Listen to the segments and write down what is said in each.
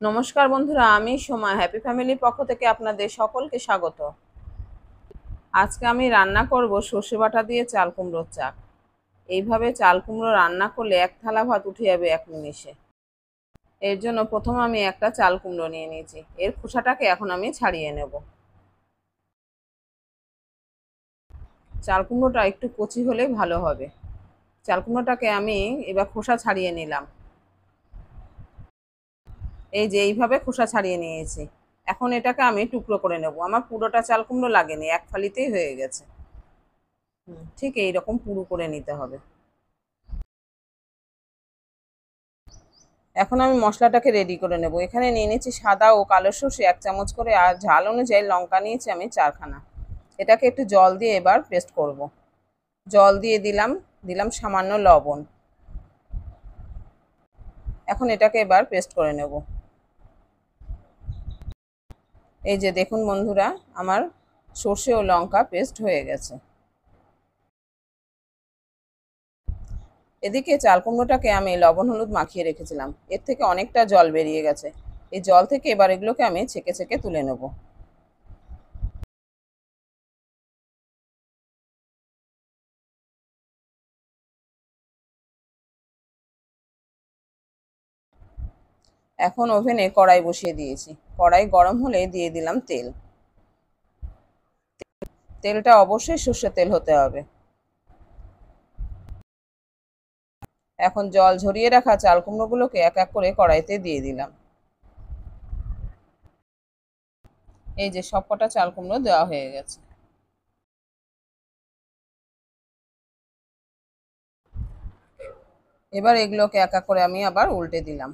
নমস্কার বন্ধুরা, আমি সোমা হ্যাপি ফ্যামিলির পক্ষ থেকে আপনাদের সকলকে স্বাগত। আজকে আমি রান্না করব সর্ষে বাটা দিয়ে চাল কুমড়োর চাক। এইভাবে চাল কুমড়ো রান্না করলে এক থালা ভাত উঠে যাবে এক নিমেষে। এর জন্য প্রথম আমি একটা চাল কুমড়ো নিয়ে নিয়েছি। এর খোসাটাকে এখন আমি ছাড়িয়ে নেব। চাল কুমড়োটা একটু কচি হলে ভালো হবে। চাল কুমড়োটাকে আমি এবার খোসা ছাড়িয়ে নিলাম। এই যে এইভাবে খোসা ছাড়িয়ে নিয়েছি। এখন এটাকে আমি টুকরো করে নেব। আমার পুরোটা চাল কুমড়ো লাগেনি, এক ফালিতেই হয়ে গেছে। ঠিক এইরকম পুরো করে নিতে হবে। এখন আমি মশলাটাকে রেডি করে নেব। এখানে নিয়ে নিচ্ছি সাদা ও কালো সর্ষে 1 চামচ করে, আর ঝাল অনুযায়ী লঙ্কা নিয়েছি আমি 4খানা। এটাকে একটু জল দিয়ে এবার পেস্ট করব। জল দিয়ে দিলাম সামান্য লবণ। এখন এটাকে এবার পেস্ট করে নেব। এই যে দেখুন বন্ধুরা, আমার সর্ষে ও লঙ্কা পেস্ট হয়ে গেছে। এদিকে চাল কুমড়োটাকে আমি লবণ হলুদ মাখিয়ে রেখেছিলাম। এর থেকে অনেকটা জল বেরিয়ে গেছে। এই জল থেকে এবার এগুলোকে আমি ছেঁকে ছেঁকে তুলে নেব। এখন ওভেনে কড়াই বসিয়ে দিয়েছি। কড়াই গরম হলে দিয়ে দিলাম তেল। তেলটা অবশ্যই সর্ষের তেল হতে হবে। এখন জল ঝরিয়ে রাখা চাল কুমড়োগুলোকে এক এক করে কড়াইতে দিয়ে দিলাম। এই যে সবকটা চাল কুমড়ো দেওয়া হয়ে গেছে। এবার এগুলোকে এক এক করে আমি আবার উল্টে দিলাম।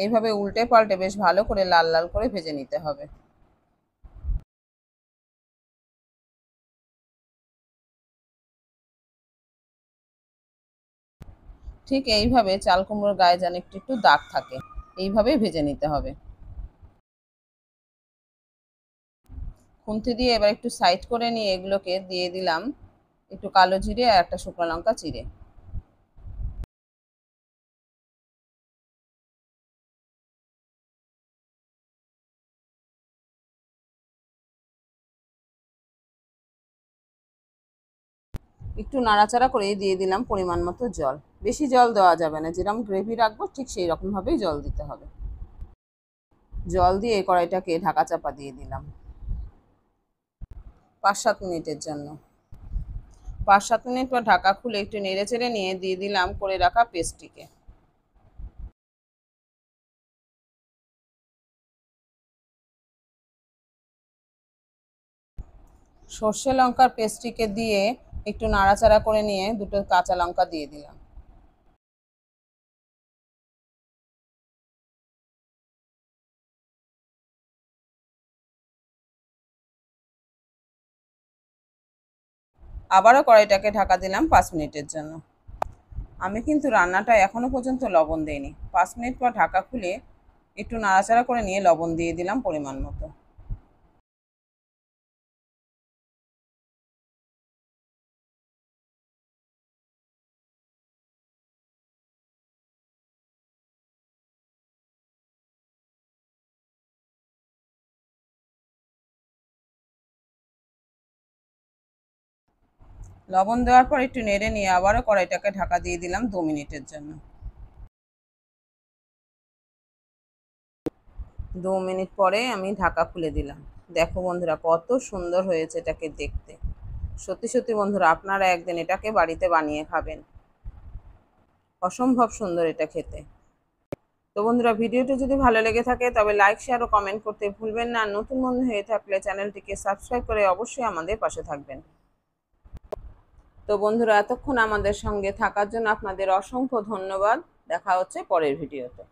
এইভাবে উল্টে পাল্টে বেশ ভালো করে লাল লাল করে ভেজে নিতে হবে। ঠিক এইভাবে চাল কুমড়োর গায়ে যেন একটু একটু দাগ থাকে, এইভাবেই ভেজে নিতে হবে। খুন্তি দিয়ে এবার একটু সাইড করে নিয়ে এগুলোকে দিয়ে দিলাম একটু কালো জিরে আর একটা শুকনো লঙ্কা চিড়ে। একটু নাড়াচাড়া করে দিয়ে দিলাম পরিমাণ মতো জল। বেশি জল দেওয়া যাবে না, যেরকম গ্রেভি রাখবো ঠিক সেই রকমভাবেই জল দিতে হবে। জল দিয়ে কড়াইটাকে ঢাকা চাপা দিয়ে দিলাম 5-7 মিনিটের জন্য। 5-7 মিনিট পর ঢাকা খুলে একটু নেড়ে চেড়ে নিয়ে দিয়ে দিলাম করে রাখা পেস্টটিকে। সর্ষে লঙ্কার পেস্টটিকে দিয়ে একটু নাড়াচাড়া করে নিয়ে দুটো কাঁচা লঙ্কা দিয়ে দিলাম। আবারও কড়াইটাকে ঢাকা দিলাম 5 মিনিটের জন্য। আমি কিন্তু রান্নাটা এখনো পর্যন্ত লবণ দিইনি। 5 মিনিট পর ঢাকা খুলে একটু নাড়াচাড়া করে নিয়ে লবণ দিয়ে দিলাম পরিমাণ মতো। লবণ দেওয়ার পর একটু নেড়ে নিয়ে আবারও কড়াইটাকে ঢাকা দিয়ে দিলাম 2 মিনিটের জন্য। 2 মিনিট পরে আমি ঢাকা খুলে দিলাম। দেখো বন্ধুরা, কত সুন্দর হয়েছে এটাকে দেখতে। সত্যি সত্যি বন্ধুরা, আপনারা একদিন এটাকে বাড়িতে বানিয়ে খাবেন। অসম্ভব সুন্দর এটা খেতে। তো বন্ধুরা, ভিডিওটি যদি ভালো লেগে থাকে তবে লাইক, শেয়ার ও কমেন্ট করতে ভুলবেন না। নতুন বন্ধু হয়ে থাকলে চ্যানেলটিকে সাবস্ক্রাইব করে অবশ্যই আমাদের পাশে থাকবেন। তো বন্ধুরা, এতক্ষণ আমাদের সঙ্গে থাকার জন্য আপনাদের অসংখ্য ধন্যবাদ। দেখা হচ্ছে পরের ভিডিওতে।